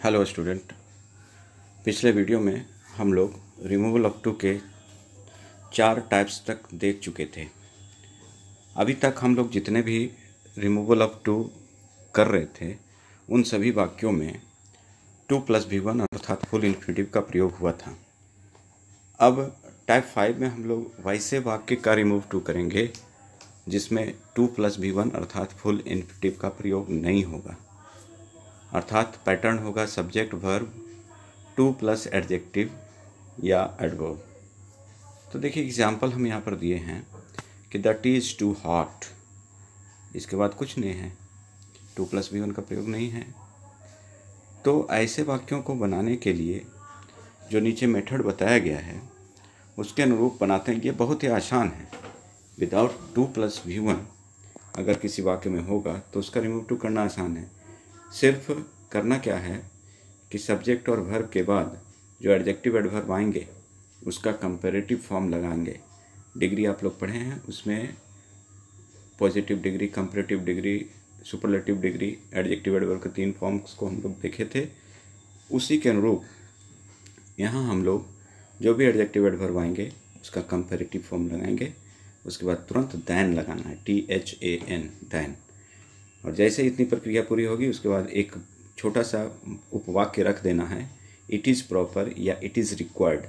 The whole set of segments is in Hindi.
Hello student. पिछले वीडियो में हम लोग रिमूवल ऑफ टू के 4 टाइप्स तक देख चुके थे। अभी तक हम लोग जितने भी रिमूवल ऑफ टू कर रहे थे उन सभी वाक्यों में 2 + V1 अर्थात फुल इन्फिनेटिव का प्रयोग हुआ था। अब टाइप 5 में हम लोग वैसे वाक्य का रिमूव टू करेंगे जिसमें 2 + V1 अर्थात फुल इन्फिनेटिव का प्रयोग नहीं होगा, अर्थात पैटर्न होगा सब्जेक्ट वर्ब 2 + एडजेक्टिव या एडवर्ब। तो देखिए एग्जाम्पल हम यहाँ पर दिए हैं कि the tea is too hot, इसके बाद कुछ नहीं है, 2 + V1 का प्रयोग नहीं है। तो ऐसे वाक्यों को बनाने के लिए जो नीचे मेथड बताया गया है उसके अनुरूप बनाते हैं। ये बहुत ही आसान है। विदाउट 2 + V1 अगर किसी वाक्य में होगा तो उसका रिमूव टू करना आसान है। सिर्फ करना क्या है कि सब्जेक्ट और वर्ब के बाद जो एडजेक्टिव एडवर्ब आएंगे उसका कंपैरेटिव फॉर्म लगाएंगे। डिग्री आप लोग पढ़े हैं, उसमें positive degree, comparative degree, superlative degree, adjective adverb के 3 फॉर्म्स को हम लोग देखे थे। उसी के अनुरूप यहाँ हम लोग जो भी एडजेक्टिव एडवर्ब आएंगे उसका कंपैरेटिव फॉर्म लगाएंगे। उसके बाद तुरंत दैन लगाना है, THAN, दैन। और जैसे इतनी प्रक्रिया पूरी होगी उसके बाद एक छोटा सा उपवाक्य रख देना है, इट इज़ प्रॉपर या इट इज़ रिक्वायर्ड।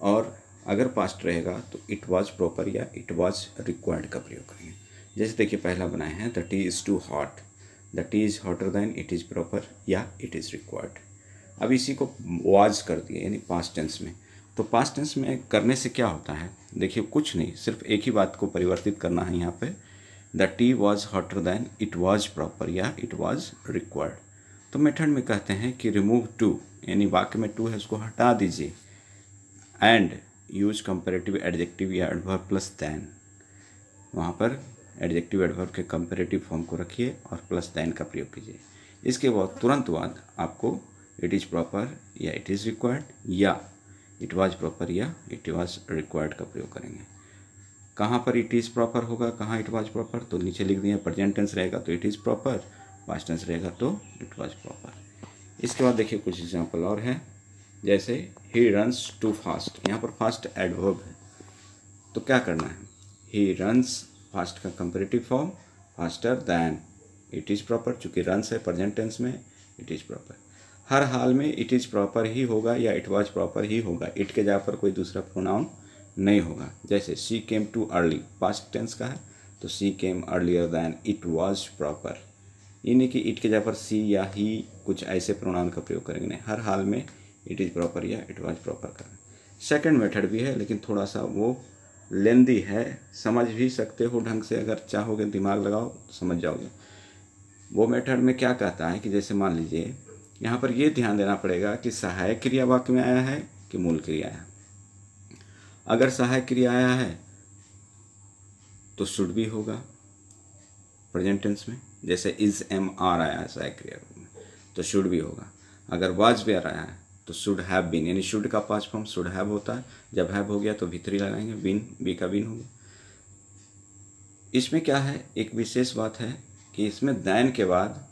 और अगर पास्ट रहेगा तो इट वाज प्रॉपर या इट वाज रिक्वायर्ड का प्रयोग करेंगे। जैसे देखिए पहला बनाए हैं the tea is too hot, the tea is hotter than it is proper या इट इज़ रिक्वायर्ड। अब इसी को वाज कर दिए यानी पास्ट टेंस में। तो पास्ट टेंस में करने से क्या होता है, देखिए कुछ नहीं, सिर्फ एक ही बात को परिवर्तित करना है यहाँ पे, the tea was hotter than it was proper या इट वॉज रिक्वायर्ड। तो मेथड में कहते हैं कि रिमूव टू यानी वाक्य में टू है उसको हटा दीजिए एंड यूज कंपैरेटिव एडजेक्टिव या एडवर्ब प्लस दैन। वहाँ पर एडजेक्टिव एडवर्ब के कंपैरेटिव फॉर्म को रखिए और प्लस दैन का प्रयोग कीजिए। इसके बाद तुरंत बाद आपको इट इज़ प्रॉपर या इट इज़ रिक्वायर्ड या इट वाज प्रॉपर या इट वाज रिक्वायर्ड का प्रयोग करेंगे। कहाँ पर इट इज़ प्रॉपर होगा, कहाँ इट वाज प्रॉपर, तो नीचे लिख दिए। प्रेजेंट टेंस रहेगा तो it is proper, past tense रहेगा तो इट वाज प्रॉपर। इसके बाद देखिए कुछ एग्जांपल और हैं, जैसे ही रन्स टू फास्ट। यहाँ पर फास्ट एडवर्ब है तो क्या करना है, ही रन्स, फास्ट का comparative form faster than, it is proper, चूँकि रन्स है प्रेजेंट टेंस में, इट इज़ प्रॉपर। हर हाल में इट इज़ प्रॉपर ही होगा या इट वाज प्रॉपर ही होगा, इट के जगह पर कोई दूसरा प्रोनाउन नहीं होगा। जैसे she came too early, past tense का है तो she came earlier than it was proper. ये नहीं कि इट के जगह पर सी या ही कुछ ऐसे प्रोनाउन का प्रयोग करेंगे, नहीं, हर हाल में इट इज़ प्रॉपर या इट वाज प्रॉपर करेंगे। सेकंड मेथड भी है लेकिन थोड़ा सा वो लेंदी है, समझ भी सकते हो ढंग से, अगर चाहोगे दिमाग लगाओ तो समझ जाओगे। वो मेथड में क्या कहता है कि जैसे मान लीजिए यहाँ पर ये ध्यान देना पड़ेगा कि सहायक क्रिया वाक्य में आया है कि मूल क्रिया है। अगर सहायक क्रिया आया है तो शुड भी होगा प्रेजेंट टेंस में, जैसे इज एम आर आया है सहायक क्रिया में तो शुड भी होगा। अगर वाज वेयर आया है तो शुड हैव बीन, यानी शुड का पास्ट फॉर्म शुड हैव होता है। जब हैव हो गया तो भी3 लगाएंगे, बीन, बी का बीन हो गया। इसमें क्या है, एक विशेष बात है कि इसमें दैन के बाद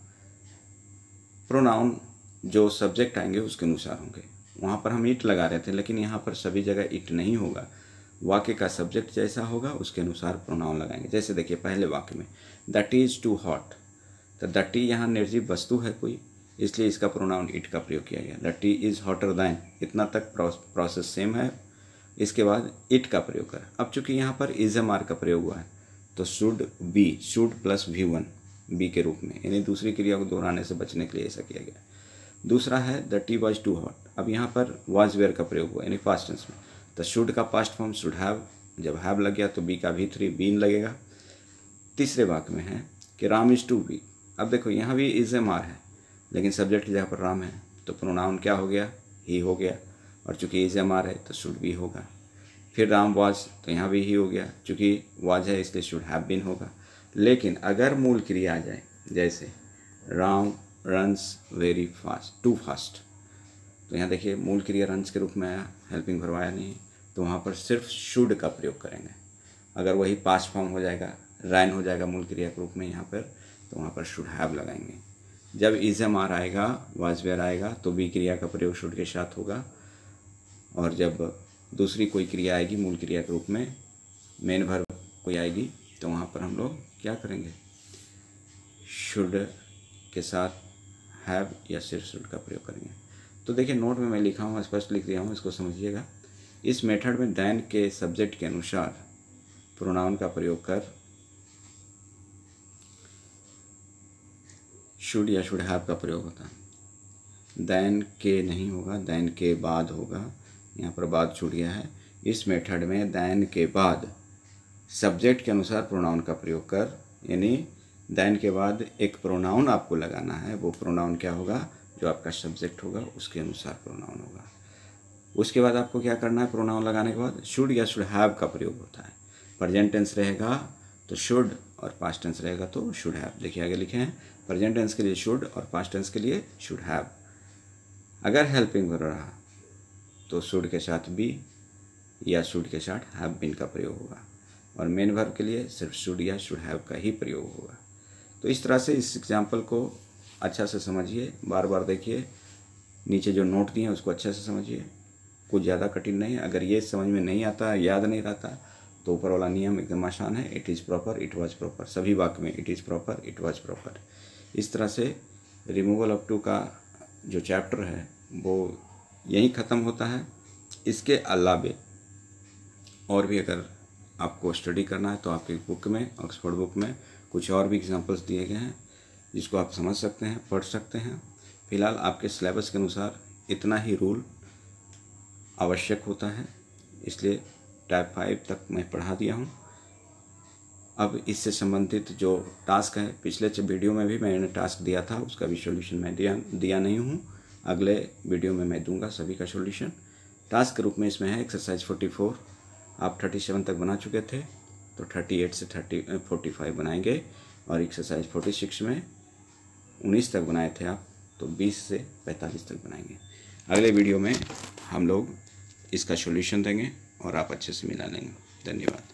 प्रोनाउन जो सब्जेक्ट आएंगे उसके अनुसार होंगे। वहाँ पर हम इट लगा रहे थे लेकिन यहाँ पर सभी जगह इट नहीं होगा, वाक्य का सब्जेक्ट जैसा होगा उसके अनुसार प्रोनाउन लगाएंगे। जैसे देखिए पहले वाक्य में the tea is too hot, तो द टी यहाँ निर्जीव वस्तु है कोई, इसलिए इसका प्रोनाउन इट का प्रयोग किया गया। The tea is hotter than, इतना तक प्रोसेस सेम है। इसके बाद इट का प्रयोग करें। अब चूंकि यहाँ पर इज एम आर का प्रयोग हुआ है तो should be, should + V1 B के रूप में, यानी दूसरी क्रिया को दोहराने से बचने के लिए ऐसा किया गया। दूसरा है the tea was too hot, अब यहाँ पर वाज वेयर का प्रयोग हुआ यानी पास्ट टेंस में, तो शुड का पास्ट फॉर्म शुड हैव, जब हैव लग गया तो बी का भी3 बीन लगेगा। तीसरे वाक्य में है कि राम इज़ टू बी, अब देखो यहाँ भी इज एम आर है लेकिन सब्जेक्ट की जगह पर राम है तो प्रोनाउन क्या हो गया, ही हो गया, और चूँकि इज एम आर है तो शुड भी होगा। फिर राम वाज तो यहाँ भी ही हो गया, चूँकि वाज है इसलिए शुड हैव बीन होगा। लेकिन अगर मूल क्रिया आ जाए, जैसे Ram runs very fast, too fast, तो यहाँ देखिए मूल क्रिया रन्स के रूप में आया, हेल्पिंग वर्ब आया नहीं, तो वहाँ पर सिर्फ शुड का प्रयोग करेंगे। अगर वही पास्ट फॉर्म हो जाएगा, रैन हो जाएगा मूल क्रिया के रूप में यहाँ पर, तो वहाँ पर शुड हैव लगाएंगे। जब इज़म आर आएगा, वाज वेयर आएगा तो बी क्रिया का प्रयोग शुड के साथ होगा, और जब दूसरी कोई क्रिया आएगी मूल क्रिया के रूप में, मेन वर्ब कोई आएगी, तो वहाँ पर हम लोग क्या करेंगे, शुड के साथ हैव या सिर्फ शुड का प्रयोग करेंगे। तो देखिए नोट में मैं लिखा हूँ, स्पष्ट लिख दिया हूँ, इसको समझिएगा। इस मेथड में देन के सब्जेक्ट के अनुसार प्रोनाउन का प्रयोग कर शुड या शुड हैव का प्रयोग होता है। देन के नहीं होगा, देन के बाद होगा, यहाँ पर बाद छूट गया है। इस मेथड में देन के बाद सब्जेक्ट के अनुसार प्रोनाउन का प्रयोग कर, यानी देन के बाद एक प्रोनाउन आपको लगाना है, वो प्रोनाउन क्या होगा, जो आपका सब्जेक्ट होगा उसके अनुसार प्रोनाउन होगा। उसके बाद आपको क्या करना है, प्रोनाउन लगाने के बाद शुड या शुड हैव का प्रयोग होता है। प्रेजेंट टेंस रहेगा तो शुड, और पास्ट टेंस रहेगा तो शुड हैव। देखिए आगे लिखे हैं, प्रेजेंट टेंस के लिए शुड और पास्ट टेंस के लिए शुड हैव। अगर हेल्पिंग वर्ब रहा तो शुड के साथ बी या शुड के साथ हैव बीन का प्रयोग होगा, और मेन वर्ब के लिए सिर्फ शुड या शुड हैव का ही प्रयोग होगा। तो इस तरह से इस एग्जाम्पल को अच्छा से समझिए, बार बार देखिए, नीचे जो नोट दिए हैं उसको अच्छे से समझिए, कुछ ज़्यादा कठिन नहीं है। अगर ये समझ में नहीं आता, याद नहीं रहता, तो ऊपर वाला नियम एकदम आसान है, it is proper, it was proper, सभी वाक्य में it is proper, it was proper. इस तरह से रिमूवल ऑफ टू का जो चैप्टर है वो यहीं ख़त्म होता है। इसके अलावे और भी अगर आपको स्टडी करना है तो आपकी बुक में, ऑक्सफोर्ड बुक में कुछ और भी एग्जांपल्स दिए गए हैं जिसको आप समझ सकते हैं, पढ़ सकते हैं। फिलहाल आपके सिलेबस के अनुसार इतना ही रूल आवश्यक होता है, इसलिए टाइप 5 तक मैं पढ़ा दिया हूँ। अब इससे संबंधित जो टास्क है, पिछले वीडियो में भी मैंने टास्क दिया था, उसका भी सॉल्यूशन मैं दिया नहीं हूँ, अगले वीडियो में मैं दूंगा सभी का सॉल्यूशन। टास्क के रूप में इसमें है एक्सरसाइज 44, आप 37 तक बना चुके थे, तो 38 से 45 बनाएंगे, और एक्सरसाइज 46 में 19 तक बनाए थे आप, तो 20 से 45 तक बनाएंगे। अगले वीडियो में हम लोग इसका सॉल्यूशन देंगे और आप अच्छे से मिला लेंगे। धन्यवाद।